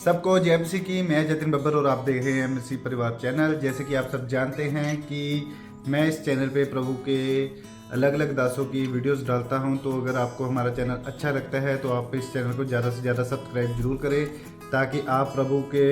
सबको जय मसीह की। मैं जतिन बब्बर और आप देख रहे हैं मसीह परिवार चैनल। जैसे कि आप सब जानते हैं कि मैं इस चैनल पे प्रभु के अलग अलग दासों की वीडियोस डालता हूं, तो अगर आपको हमारा चैनल अच्छा लगता है तो आप इस चैनल को ज़्यादा से ज़्यादा सब्सक्राइब जरूर करें, ताकि आप प्रभु के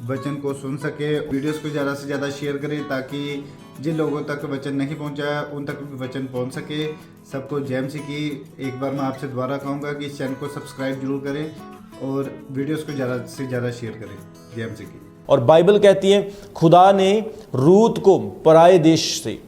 वचन को सुन सके। वीडियोस को ज़्यादा से ज़्यादा शेयर करें, ताकि जिन लोगों तक वचन नहीं पहुंचा उन तक भी वचन पहुंच सके। सबको जय मसीह की। एक बार मैं आपसे दोबारा कहूँगा कि इस चैनल को सब्सक्राइब जरूर करें और वीडियोस को ज़्यादा से ज़्यादा शेयर करें। जय मसीह की। और बाइबल कहती है खुदा ने रूत को पराए देश से,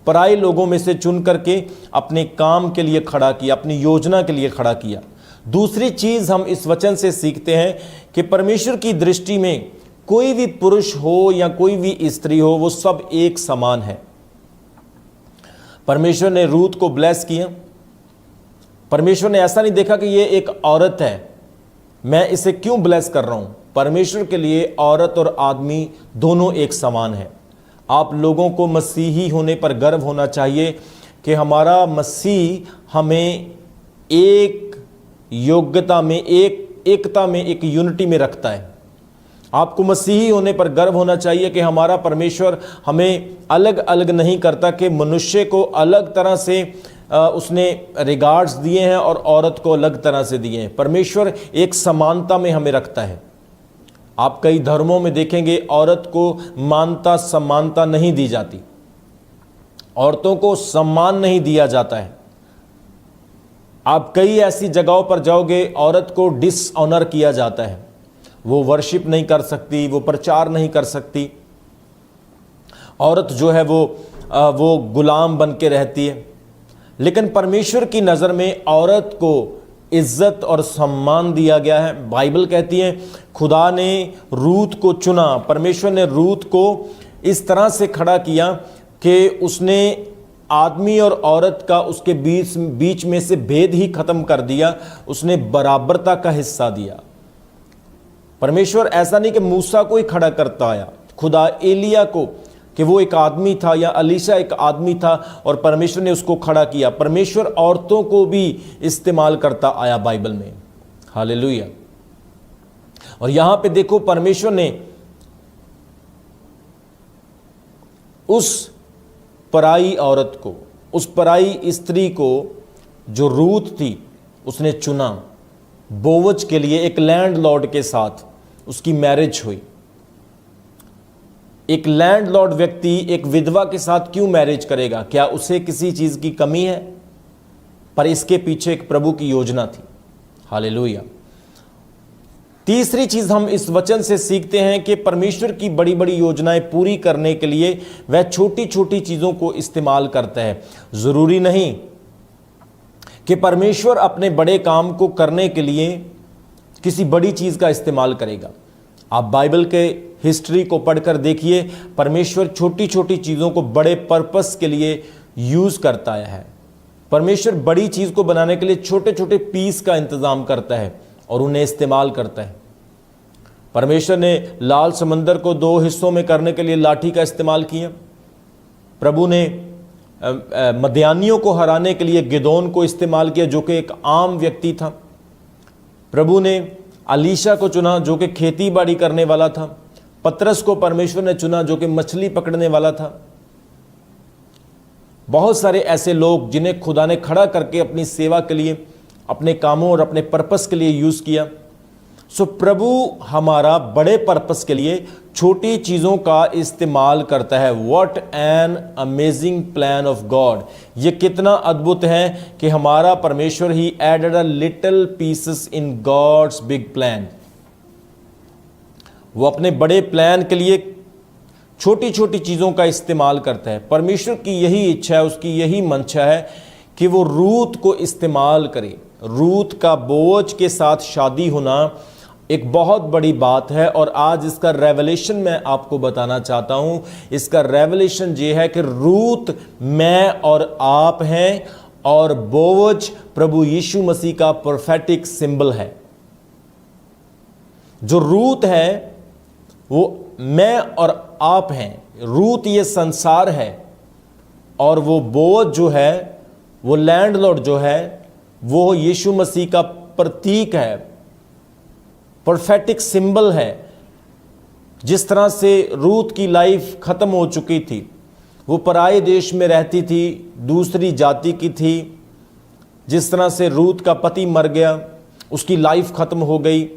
पराए लोगों में से चुन करके अपने काम के लिए खड़ा किया, अपनी योजना के लिए खड़ा किया। दूसरी चीज हम इस वचन से सीखते हैं कि परमेश्वर की दृष्टि में कोई भी पुरुष हो या कोई भी स्त्री हो, वो सब एक समान है। परमेश्वर ने रूत को ब्लेस किया। परमेश्वर ने ऐसा नहीं देखा कि ये एक औरत है, मैं इसे क्यों ब्लेस कर रहा हूं। परमेश्वर के लिए औरत और आदमी दोनों एक समान है। आप लोगों को मसीही होने पर गर्व होना चाहिए कि हमारा मसीह हमें एक योग्यता में, एकता में, एक यूनिटी में रखता है। आपको मसीही होने पर गर्व होना चाहिए कि हमारा परमेश्वर हमें अलग अलग नहीं करता, कि मनुष्य को अलग तरह से उसने रिगार्ड्स दिए हैं और औरत को अलग तरह से दिए हैं। परमेश्वर एक समानता में हमें रखता है। आप कई धर्मों में देखेंगे औरत को मानता समानता नहीं दी जाती, औरतों को सम्मान नहीं दिया जाता है। आप कई ऐसी जगहों पर जाओगे, औरत को डिसऑनर किया जाता है। वो वर्शिप नहीं कर सकती, वो प्रचार नहीं कर सकती। औरत जो है वो गुलाम बन के रहती है। लेकिन परमेश्वर की नज़र में औरत को इज्जत और सम्मान दिया गया है। बाइबल कहती है खुदा ने रूत को चुना। परमेश्वर ने रूत को इस तरह से खड़ा किया कि उसने आदमी और औरत का, उसके बीच में से भेद ही खत्म कर दिया। उसने बराबरता का हिस्सा दिया। परमेश्वर ऐसा नहीं कि मूसा को ही खड़ा करता आया, खुदा एलिया को, कि वो एक आदमी था या अलीशा एक आदमी था और परमेश्वर ने उसको खड़ा किया। परमेश्वर औरतों को भी इस्तेमाल करता आया बाइबल में। हालेलुया। और यहां पे देखो, परमेश्वर ने उस पराई औरत को, उस पराई स्त्री को जो रूत थी, उसने चुना बोवज के लिए। एक लैंडलॉर्ड के साथ उसकी मैरिज हुई। एक लैंडलॉर्ड व्यक्ति एक विधवा के साथ क्यों मैरिज करेगा? क्या उसे किसी चीज की कमी है? पर इसके पीछे एक प्रभु की योजना थी। हालेलुया। तीसरी चीज हम इस वचन से सीखते हैं कि परमेश्वर की बड़ी बड़ी योजनाएं पूरी करने के लिए वह छोटी छोटी चीजों को इस्तेमाल करता है। जरूरी नहीं कि परमेश्वर अपने बड़े काम को करने के लिए किसी बड़ी चीज का इस्तेमाल करेगा। आप बाइबल के हिस्ट्री को पढ़कर देखिए, परमेश्वर छोटी छोटी चीज़ों को बड़े पर्पस के लिए यूज़ करता है। परमेश्वर बड़ी चीज़ को बनाने के लिए छोटे छोटे पीस का इंतज़ाम करता है और उन्हें इस्तेमाल करता है। परमेश्वर ने लाल समंदर को 2 हिस्सों में करने के लिए लाठी का इस्तेमाल किया। प्रभु ने मदियानियों को हराने के लिए गिदोन को इस्तेमाल किया, जो कि एक आम व्यक्ति था। प्रभु ने अलीशा को चुना, जो कि खेती बाड़ी करने वाला था। पतरस को परमेश्वर ने चुना, जो कि मछली पकड़ने वाला था। बहुत सारे ऐसे लोग जिन्हें खुदा ने खड़ा करके अपनी सेवा के लिए, अपने कामों और अपने पर्पस के लिए यूज किया। सो प्रभु हमारा बड़े पर्पस के लिए छोटी चीज़ों का इस्तेमाल करता है। What an amazing plan of God. ये कितना अद्भुत है कि हमारा परमेश्वर ही added a little pieces in God's big plan. वो अपने बड़े प्लान के लिए छोटी छोटी चीज़ों का इस्तेमाल करता है। परमेश्वर की यही इच्छा है, उसकी यही मंशा है कि वो रूत को इस्तेमाल करे। रूत का बोअज के साथ शादी होना एक बहुत बड़ी बात है, और आज इसका रेवलेशन मैं आपको बताना चाहता हूं। इसका रेवलेशन ये है कि रूत मैं और आप हैं, और बोअज प्रभु यीशु मसीह का प्रोफेटिक सिंबल है। जो रूत है वो मैं और आप हैं। रूत ये संसार है, और वो बोअज जो है, वो लैंडलॉर्ड जो है, वो यीशु मसीह का प्रतीक है। प्रोफेटिक सिंबल है। जिस तरह से रूत की लाइफ खत्म हो चुकी थी, वो पराये देश में रहती थी, दूसरी जाति की थी। जिस तरह से रूत का पति मर गया, उसकी लाइफ खत्म हो गई।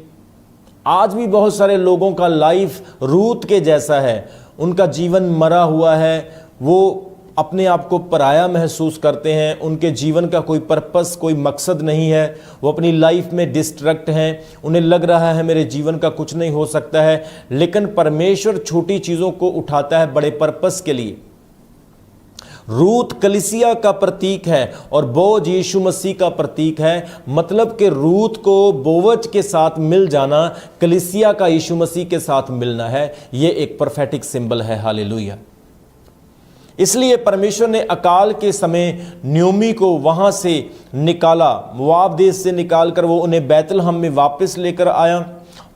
आज भी बहुत सारे लोगों का लाइफ रूत के जैसा है, उनका जीवन मरा हुआ है। वो अपने आप को पराया महसूस करते हैं, उनके जीवन का कोई पर्पस, कोई मकसद नहीं है। वो अपनी लाइफ में डिस्ट्रैक्ट हैं, उन्हें लग रहा है मेरे जीवन का कुछ नहीं हो सकता है। लेकिन परमेश्वर छोटी चीज़ों को उठाता है बड़े पर्पस के लिए। रूत कलीसिया का प्रतीक है और बोअज यीशु मसीह का प्रतीक है। मतलब कि रूत को बोअज के साथ मिल जाना, कलीसिया का यीशु मसीह के साथ मिलना है। ये एक प्रोफेटिक सिंबल है। हालेलुया। इसलिए परमेश्वर ने अकाल के समय न्योमी को वहां से निकाला, मोआब देश से निकालकर वो उन्हें बैतलहम में वापस लेकर आया।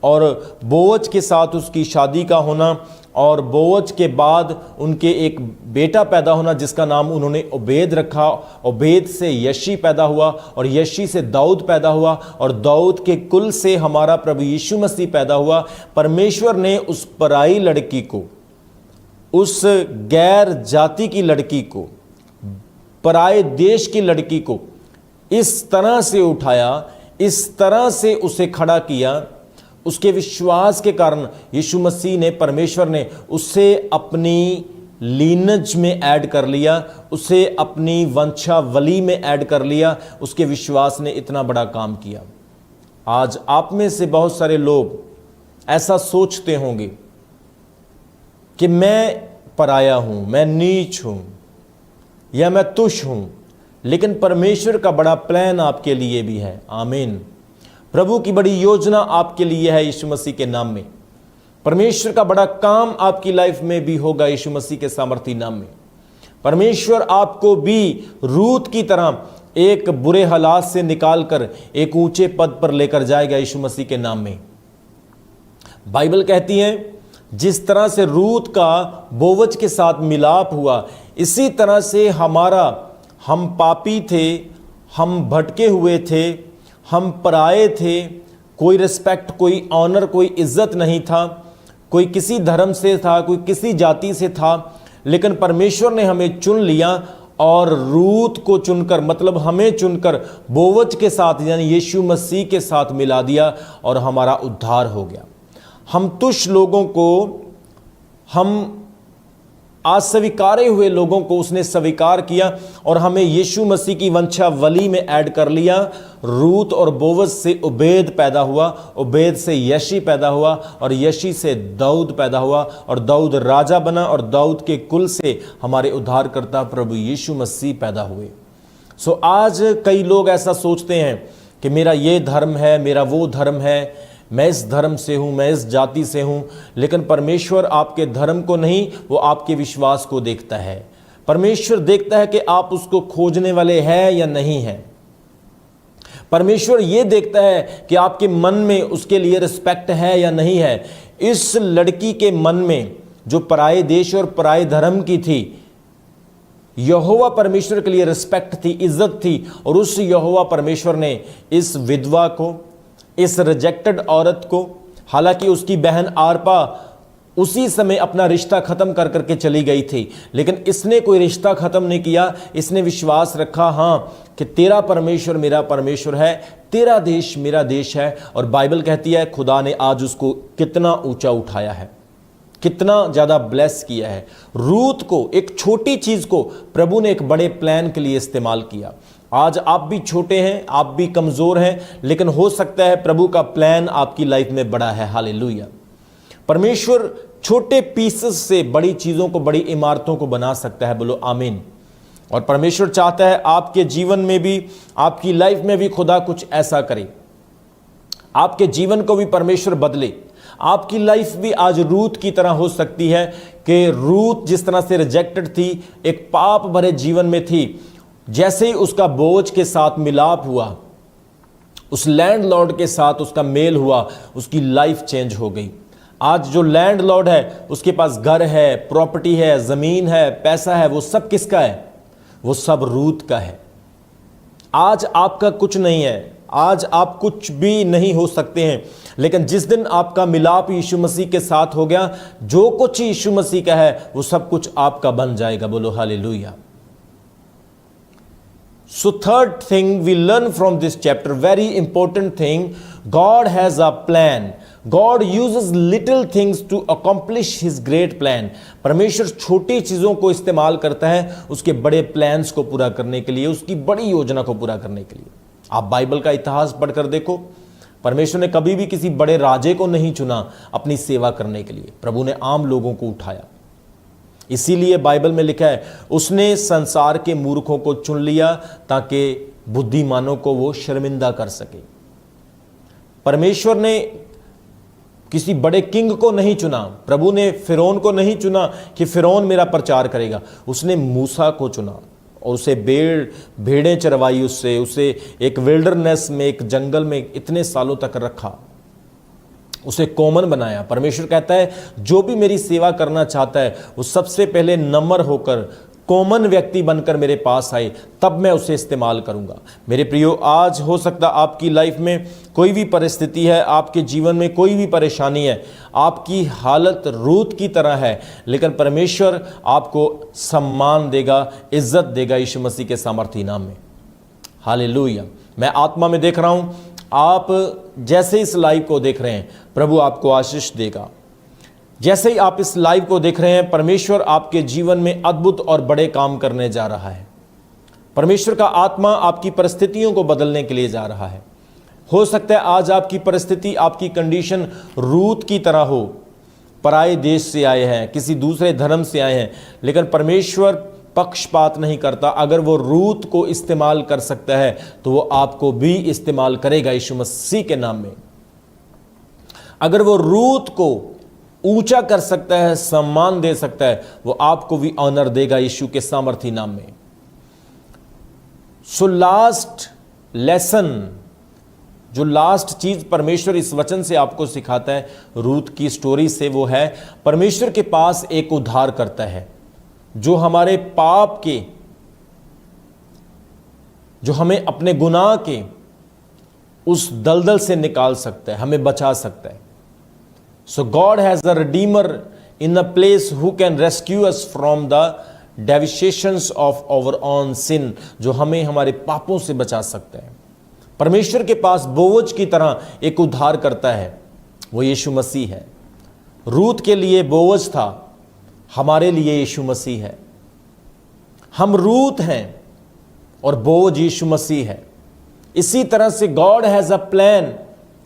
और बोअज के साथ उसकी शादी का होना और बोअज के बाद उनके एक बेटा पैदा होना जिसका नाम उन्होंने ओबेद रखा। ओबेद से यशी पैदा हुआ और यशी से दाऊद पैदा हुआ और दाऊद के कुल से हमारा प्रभु यीशु मसीह पैदा हुआ। परमेश्वर ने उस पराई लड़की को, उस गैर जाति की लड़की को, पराए देश की लड़की को इस तरह से उठाया, इस तरह से उसे खड़ा किया। उसके विश्वास के कारण यीशु मसीह ने, परमेश्वर ने उसे अपनी लीनज में ऐड कर लिया, उसे अपनी वंशावली में ऐड कर लिया। उसके विश्वास ने इतना बड़ा काम किया। आज आप में से बहुत सारे लोग ऐसा सोचते होंगे कि मैं पराया हूं, मैं नीच हूं या मैं तुच्छ हूं, लेकिन परमेश्वर का बड़ा प्लान आपके लिए भी है। आमीन। प्रभु की बड़ी योजना आपके लिए है यीशु मसीह के नाम में। परमेश्वर का बड़ा काम आपकी लाइफ में भी होगा यीशु मसीह के सामर्थी नाम में। परमेश्वर आपको भी रूत की तरह एक बुरे हालात से निकालकर एक ऊंचे पद पर लेकर जाएगा यीशु मसीह के नाम में। बाइबल कहती है जिस तरह से रूत का बोअज के साथ मिलाप हुआ, इसी तरह से हम पापी थे, हम भटके हुए थे, हम पराए थे, कोई रिस्पेक्ट, कोई ऑनर, कोई इज्जत नहीं था, कोई किसी धर्म से था, कोई किसी जाति से था, लेकिन परमेश्वर ने हमें चुन लिया और रूत को चुनकर, मतलब हमें चुनकर बोअज के साथ यानी यीशु मसीह के साथ मिला दिया और हमारा उद्धार हो गया। हम तुच्छ लोगों को, हम अस्वीकारे हुए लोगों को उसने स्वीकार किया और हमें यीशु मसीह की वंशावली में ऐड कर लिया। रूत और बोअज से ओबेद पैदा हुआ, ओबेद से यशी पैदा हुआ और यशी से दाऊद पैदा हुआ और दाऊद राजा बना और दाऊद के कुल से हमारे उद्धारकर्ता प्रभु यीशु मसीह पैदा हुए। सो आज कई लोग ऐसा सोचते हैं कि मेरा ये धर्म है, मेरा वो धर्म है, मैं इस धर्म से हूँ, मैं इस जाति से हूँ, लेकिन परमेश्वर आपके धर्म को नहीं, वो आपके विश्वास को देखता है। परमेश्वर देखता है कि आप उसको खोजने वाले हैं या नहीं हैं। परमेश्वर ये देखता है कि आपके मन में उसके लिए रिस्पेक्ट है या नहीं है। इस लड़की के मन में जो पराये देश और पराये धर्म की थी, यहोवा परमेश्वर के लिए रिस्पेक्ट थी, इज्जत थी। और उस यहोवा परमेश्वर ने इस विधवा को, इस रिजेक्टेड औरत को, हालांकि उसकी बहन आरपा उसी समय अपना रिश्ता खत्म कर करके चली गई थी, लेकिन इसने कोई रिश्ता खत्म नहीं किया। इसने विश्वास रखा, हाँ, कि तेरा परमेश्वर मेरा परमेश्वर है, तेरा देश मेरा देश है। और बाइबल कहती है खुदा ने आज उसको कितना ऊंचा उठाया है, कितना ज़्यादा ब्लेस किया है। रूत को, एक छोटी चीज़ को प्रभु ने एक बड़े प्लान के लिए इस्तेमाल किया। आज आप भी छोटे हैं, आप भी कमज़ोर हैं, लेकिन हो सकता है प्रभु का प्लान आपकी लाइफ में बड़ा है। हालेलुया। परमेश्वर छोटे पीसेस से बड़ी चीज़ों को, बड़ी इमारतों को बना सकता है। बोलो आमीन। और परमेश्वर चाहता है आपके जीवन में भी, आपकी लाइफ में भी खुदा कुछ ऐसा करे, आपके जीवन को भी परमेश्वर बदले। आपकी लाइफ भी आज रूत की तरह हो सकती है कि रूत जिस तरह से रिजेक्टेड थी, एक पाप भरे जीवन में थी, जैसे ही उसका बोझ के साथ मिलाप हुआ, उस लैंडलॉर्ड के साथ उसका मेल हुआ, उसकी लाइफ चेंज हो गई। आज जो लैंडलॉर्ड है उसके पास घर है, प्रॉपर्टी है, ज़मीन है, पैसा है, वो सब किसका है? वो सब रूत का है। आज आपका कुछ नहीं है, आज आप कुछ भी नहीं हो सकते हैं, लेकिन जिस दिन आपका मिलाप यीशु मसीह के साथ हो गया, जो कुछ यीशु मसीह का है वो सब कुछ आपका बन जाएगा। बोलो hallelujah. So third thing we learn from this chapter, very important thing, God has a plan. God uses little things to accomplish his great plan. परमेश्वर छोटी चीजों को इस्तेमाल करता है उसके बड़े प्लान्स को पूरा करने के लिए, उसकी बड़ी योजना को पूरा करने के लिए। आप बाइबल का इतिहास पढ़कर देखो, परमेश्वर ने कभी भी किसी बड़े राजे को नहीं चुना अपनी सेवा करने के लिए। प्रभु ने आम लोगों को उठाया। इसीलिए बाइबल में लिखा है, उसने संसार के मूर्खों को चुन लिया ताकि बुद्धिमानों को वो शर्मिंदा कर सके। परमेश्वर ने किसी बड़े किंग को नहीं चुना। प्रभु ने फिरौन को नहीं चुना कि फिरौन मेरा प्रचार करेगा। उसने मूसा को चुना और उसे भेड़ें चरवाई, उसे एक विल्डरनेस में, एक जंगल में इतने सालों तक रखा, उसे कॉमन बनाया। परमेश्वर कहता है जो भी मेरी सेवा करना चाहता है वो सबसे पहले नम्र होकर कॉमन व्यक्ति बनकर मेरे पास आए, तब मैं उसे इस्तेमाल करूंगा। मेरे प्रियो, आज हो सकता आपकी लाइफ में कोई भी परिस्थिति है, आपके जीवन में कोई भी परेशानी है, आपकी हालत रूत की तरह है, लेकिन परमेश्वर आपको सम्मान देगा, इज्जत देगा यीशु मसीह के सामर्थी नाम में। हालेलुया। मैं आत्मा में देख रहा हूं, आप जैसे इस लाइव को देख रहे हैं प्रभु आपको आशीष देगा। जैसे ही आप इस लाइव को देख रहे हैं, परमेश्वर आपके जीवन में अद्भुत और बड़े काम करने जा रहा है। परमेश्वर का आत्मा आपकी परिस्थितियों को बदलने के लिए जा रहा है। हो सकता है आज आपकी परिस्थिति, आपकी कंडीशन रूत की तरह हो, पराए देश से आए हैं, किसी दूसरे धर्म से आए हैं, लेकिन परमेश्वर पक्षपात नहीं करता। अगर वो रूत को इस्तेमाल कर सकता है तो वो आपको भी इस्तेमाल करेगा यीशु मसीह के नाम में। अगर वो रूत को ऊंचा कर सकता है, सम्मान दे सकता है, वो आपको भी ऑनर देगा यीशु के सामर्थी नाम में। सो लास्ट लेसन, जो लास्ट चीज परमेश्वर इस वचन से आपको सिखाता है रूत की स्टोरी से, वो है परमेश्वर के पास एक उद्धार करता है जो हमारे पाप के, जो हमें अपने गुनाह के उस दलदल से निकाल सकता है, हमें बचा सकता है। So God has a redeemer in a place who can rescue us from the devastations of our own sin, जो हमें हमारे पापों से बचा सकता है। परमेश्वर के पास बोवज की तरह एक उद्धार करता है, वो यीशु मसीह है। रूत के लिए बोवज था, हमारे लिए यीशु मसीह है। हम रूत हैं और बोझ यीशु मसीह है। इसी तरह से God has a plan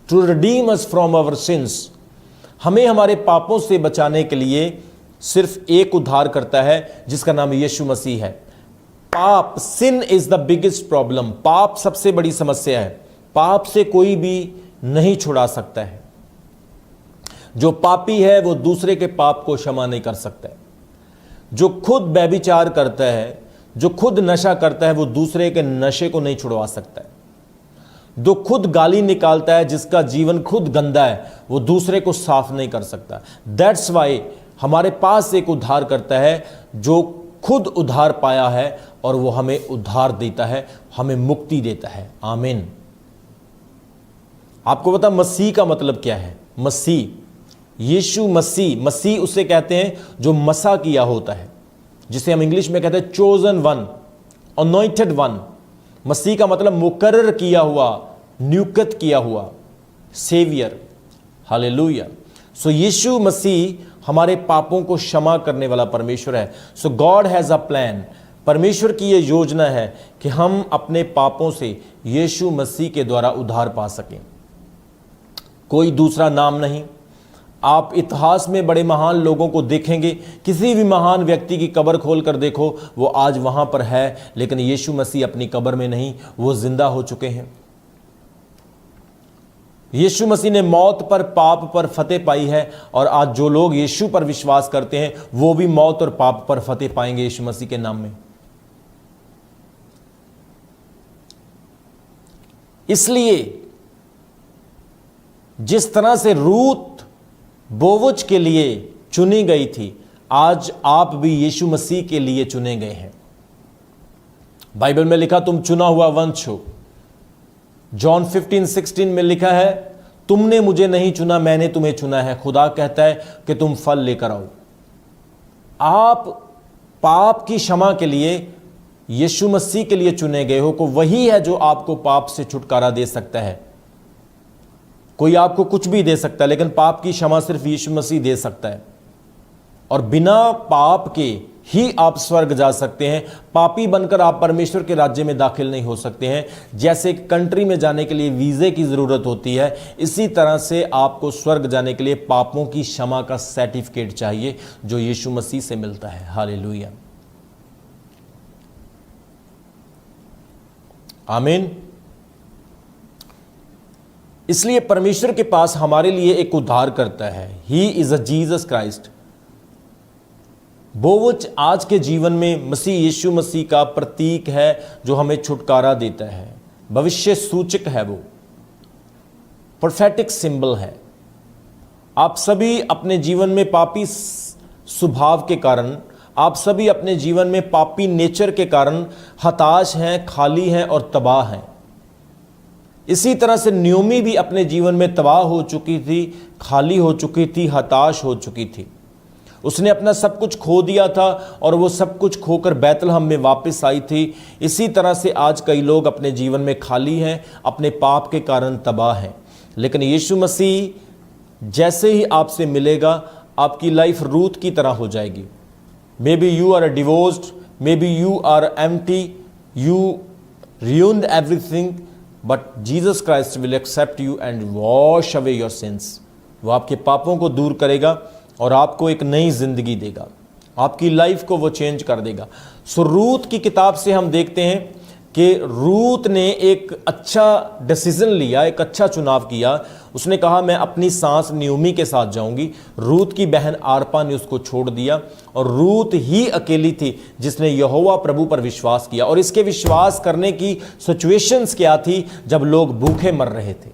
to redeem us from our sins. हमें हमारे पापों से बचाने के लिए सिर्फ एक उद्धार करता है जिसका नाम यीशु मसीह है। पाप, सिन इज द बिगेस्ट प्रॉब्लम। पाप सबसे बड़ी समस्या है। पाप से कोई भी नहीं छुड़ा सकता है। जो पापी है वो दूसरे के पाप को क्षमा नहीं कर सकता है। जो खुद व्यभिचार करता है, जो खुद नशा करता है, वो दूसरे के नशे को नहीं छुड़वा सकता है। जो खुद गाली निकालता है, जिसका जीवन खुद गंदा है, वो दूसरे को साफ नहीं कर सकता। दैट्स वाई हमारे पास एक उद्धार करता है जो खुद उद्धार पाया है और वो हमें उद्धार देता है, हमें मुक्ति देता है। आमीन। आपको पता मसीह का मतलब क्या है? मसीह, यीशु मसीह, मसीह उसे कहते हैं जो मसा किया होता है, जिसे हम इंग्लिश में कहते हैं चोजन वन, अनॉइंटेड वन। मसीह का मतलब मुकर्रर किया हुआ, नियुक्त किया हुआ, सेवियर। हालेलुया। सो यीशु मसीह हमारे पापों को क्षमा करने वाला परमेश्वर है। So God has a plan. परमेश्वर की यह योजना है कि हम अपने पापों से यीशु मसीह के द्वारा उद्धार पा सकें। कोई दूसरा नाम नहीं। आप इतिहास में बड़े महान लोगों को देखेंगे, किसी भी महान व्यक्ति की कब्र खोल कर देखो, वो आज वहां पर है, लेकिन यीशु मसीह अपनी कब्र में नहीं, वो जिंदा हो चुके हैं। यीशु मसीह ने मौत पर, पाप पर फतेह पाई है, और आज जो लोग यीशु पर विश्वास करते हैं वो भी मौत और पाप पर फतेह पाएंगे यीशु मसीह के नाम में। इसलिए जिस तरह से रूत बोवज के लिए चुनी गई थी, आज आप भी यीशु मसीह के लिए चुने गए हैं। बाइबल में लिखा, तुम चुना हुआ वंश हो, जॉन 15:16 में लिखा है, तुमने मुझे नहीं चुना, मैंने तुम्हें चुना है। खुदा कहता है कि तुम फल लेकर आओ। आप पाप की क्षमा के लिए यीशु मसीह के लिए चुने गए हो, को वही है जो आपको पाप से छुटकारा दे सकता है। कोई आपको कुछ भी दे सकता है, लेकिन पाप की क्षमा सिर्फ यीशु मसीह दे सकता है। और बिना पाप के ही आप स्वर्ग जा सकते हैं। पापी बनकर आप परमेश्वर के राज्य में दाखिल नहीं हो सकते हैं। जैसे एक कंट्री में जाने के लिए वीजे की जरूरत होती है, इसी तरह से आपको स्वर्ग जाने के लिए पापों की क्षमा का सर्टिफिकेट चाहिए, जो यीशु मसीह से मिलता है। हालेलुया, आमीन। इसलिए परमेश्वर के पास हमारे लिए एक उद्धार करता है। He is a Jesus Christ. बोवच आज के जीवन में मसीह यीशु मसीह का प्रतीक है, जो हमें छुटकारा देता है। भविष्य सूचक है, वो प्रोफेटिक सिंबल है। आप सभी अपने जीवन में पापी स्वभाव के कारण, आप सभी अपने जीवन में पापी नेचर के कारण हताश हैं, खाली हैं और तबाह हैं। इसी तरह से न्योमी भी अपने जीवन में तबाह हो चुकी थी, खाली हो चुकी थी, हताश हो चुकी थी। उसने अपना सब कुछ खो दिया था और वो सब कुछ खोकर बैतलहम में वापस आई थी। इसी तरह से आज कई लोग अपने जीवन में खाली हैं, अपने पाप के कारण तबाह हैं। लेकिन यीशु मसीह जैसे ही आपसे मिलेगा, आपकी लाइफ रूत की तरह हो जाएगी। Maybe you are divorced, maybe you are empty, you ruined everything, but Jesus Christ will accept you and wash away your sins. वो आपके पापों को दूर करेगा और आपको एक नई जिंदगी देगा, आपकी लाइफ को वो चेंज कर देगा। सो रूत की किताब से हम देखते हैं कि रूत ने एक अच्छा डिसीजन लिया, एक अच्छा चुनाव किया। उसने कहा मैं अपनी सास नियोमी के साथ जाऊंगी। रूत की बहन आरपा ने उसको छोड़ दिया और रूत ही अकेली थी जिसने यहोवा प्रभु पर विश्वास किया। और इसके विश्वास करने की सिचुएशंस क्या थी? जब लोग भूखे मर रहे थे,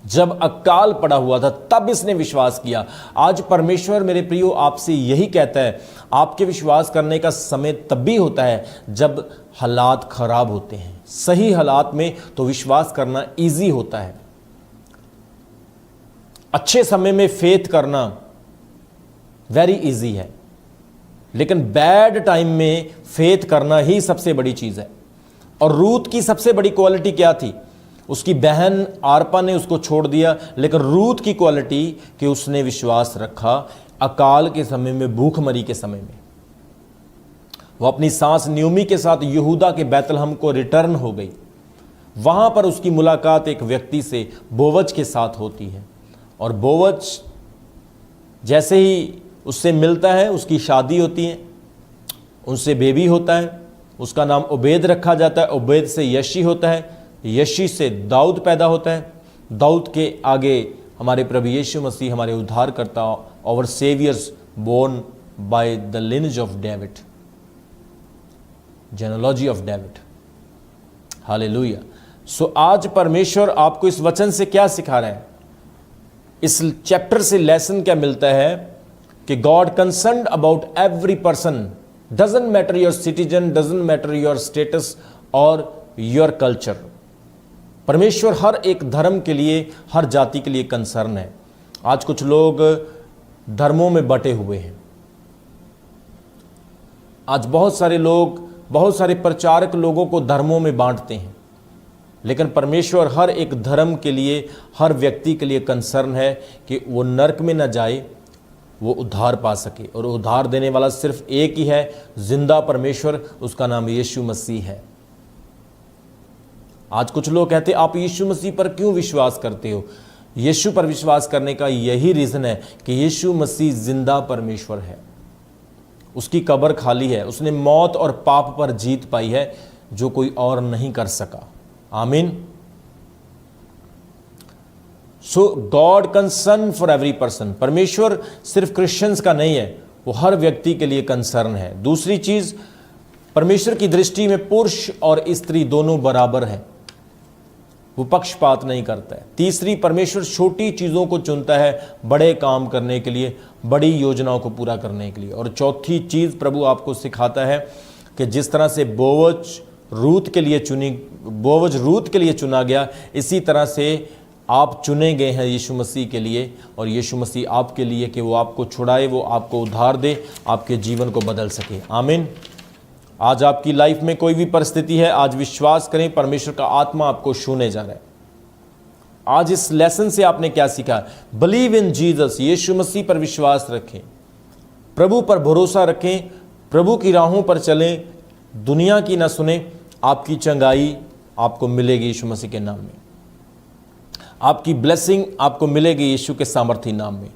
जब अकाल पड़ा हुआ था, तब इसने विश्वास किया। आज परमेश्वर मेरे प्रियो आपसे यही कहता है, आपके विश्वास करने का समय तब भी होता है जब हालात खराब होते हैं। सही हालात में तो विश्वास करना इजी होता है, अच्छे समय में फेथ करना वेरी इजी है, लेकिन बैड टाइम में फेथ करना ही सबसे बड़ी चीज है। और रूत की सबसे बड़ी क्वालिटी क्या थी? उसकी बहन आरपा ने उसको छोड़ दिया, लेकिन रूत की क्वालिटी कि उसने विश्वास रखा। अकाल के समय में, भूखमरी के समय में वो अपनी सास नियोमी के साथ यहूदा के बैतलहम को रिटर्न हो गई। वहां पर उसकी मुलाकात एक व्यक्ति से, बोवज के साथ होती है। और बोवज जैसे ही उससे मिलता है, उसकी शादी होती है, उनसे बेबी होता है। उसका नाम ओबेद रखा जाता है। ओबेद से यशी होता है, यशी से दाऊद पैदा होता है। दाऊद के आगे हमारे प्रभु यीशु मसीह, हमारे उद्धारकर्ता, our saviours born by the lineage of David, genealogy of David. Hallelujah. So आज परमेश्वर आपको इस वचन से क्या सिखा रहे हैं? इस चैप्टर से लेसन क्या मिलता है कि God concerned about every person, doesn't matter your citizen, doesn't matter your status और योर कल्चर। परमेश्वर हर एक धर्म के लिए, हर जाति के लिए कंसर्न है। आज कुछ लोग धर्मों में बटे हुए हैं। आज बहुत सारे लोग, बहुत सारे प्रचारक लोगों को धर्मों में बांटते हैं, लेकिन परमेश्वर हर एक धर्म के लिए, हर व्यक्ति के लिए कंसर्न है कि वो नरक में न जाए, वो उद्धार पा सके। और उद्धार देने वाला सिर्फ एक ही है, जिंदा परमेश्वर, उसका नाम यीशु मसीह है। आज कुछ लोग कहते हैं आप यीशु मसीह पर क्यों विश्वास करते हो? यीशु पर विश्वास करने का यही रीजन है कि यीशु मसीह जिंदा परमेश्वर है। उसकी कब्र खाली है, उसने मौत और पाप पर जीत पाई है, जो कोई और नहीं कर सका। आमीन। So God concern for every person. परमेश्वर सिर्फ क्रिश्चियंस का नहीं है, वो हर व्यक्ति के लिए कंसर्न है। दूसरी चीज, परमेश्वर की दृष्टि में पुरुष और स्त्री दोनों बराबर हैं, वो पक्षपात नहीं करता है। तीसरी, परमेश्वर छोटी चीज़ों को चुनता है बड़े काम करने के लिए, बड़ी योजनाओं को पूरा करने के लिए। और चौथी चीज़ प्रभु आपको सिखाता है कि जिस तरह से बोवज रूत के लिए चुनी, बोवज रूत के लिए चुना गया, इसी तरह से आप चुने गए हैं यीशु मसीह के लिए, और यीशु मसीह आपके लिए कि वो आपको छुड़ाए, वो आपको उद्धार दे, आपके जीवन को बदल सके। आमीन। आज आपकी लाइफ में कोई भी परिस्थिति है, आज विश्वास करें परमेश्वर का आत्मा आपको छूने जा रहा है। आज इस लेसन से आपने क्या सीखा? बिलीव इन जीसस, यीशु मसीह पर विश्वास रखें, प्रभु पर भरोसा रखें, प्रभु की राहों पर चलें, दुनिया की ना सुने। आपकी चंगाई आपको मिलेगी यीशु मसीह के नाम में, आपकी ब्लेसिंग आपको मिलेगी यीशु के सामर्थी नाम में।